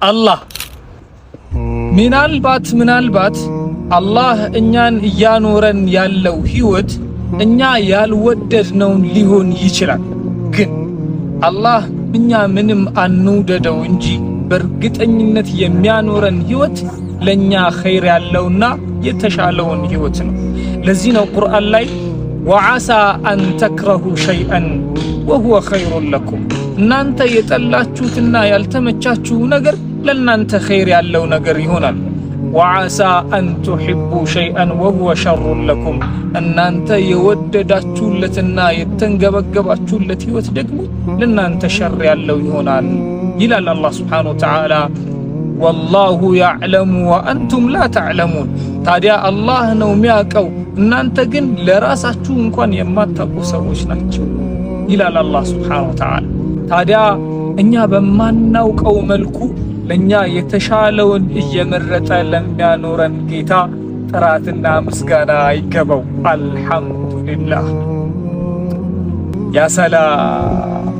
አላህ ምናልባት አላህ እኛን እያኖረን ያለው ህይወት እኛ ያልወደድነው ሊሆን ይችላል። ግን አላህ እኛ ምንም አንውደደው እንጂ በእርግጠኝነት የሚያኖረን ህይወት ለኛ ኸይር ያለውና የተሻለውን ህይወት ነው። ለዚህ ነው ቁርአን ላይ ወዓሳ አን ተክረሁ ሸይአን ወሁወ ኸይሩን ለኩም፣ እናንተ የጠላችሁትና ያልተመቻችሁ ነገር ለናንተ ኸይር ያለው ነገር ይሆናል። ወዓሳ አን ቱሂቡ ሸይአን ወሁወ ሸሩን ለኩም፣ እናንተ የወደዳችሁለትና የተንገበገባችሁለት ህይወት ደግሞ ለናንተ ሸር ያለው ይሆናል ይላል አላህ ሱብሓነሁ ወተዓላ። ወላሁ ያዕለሙ ወአንቱም ላ ተዕለሙን። ታዲያ አላህ ነው የሚያውቀው፣ እናንተ ግን ለራሳችሁ እንኳን የማታውቁ ሰዎች ናቸው ይላል አላህ ሱብሓነሁ ወተዓላ። ታዲያ እኛ በማናውቀው መልኩ ለኛ የተሻለውን እየመረጠ ለሚያኖረን ጌታ ጥራትና ምስጋና ይገባው። አልሐምዱሊላህ። ያ ሰላም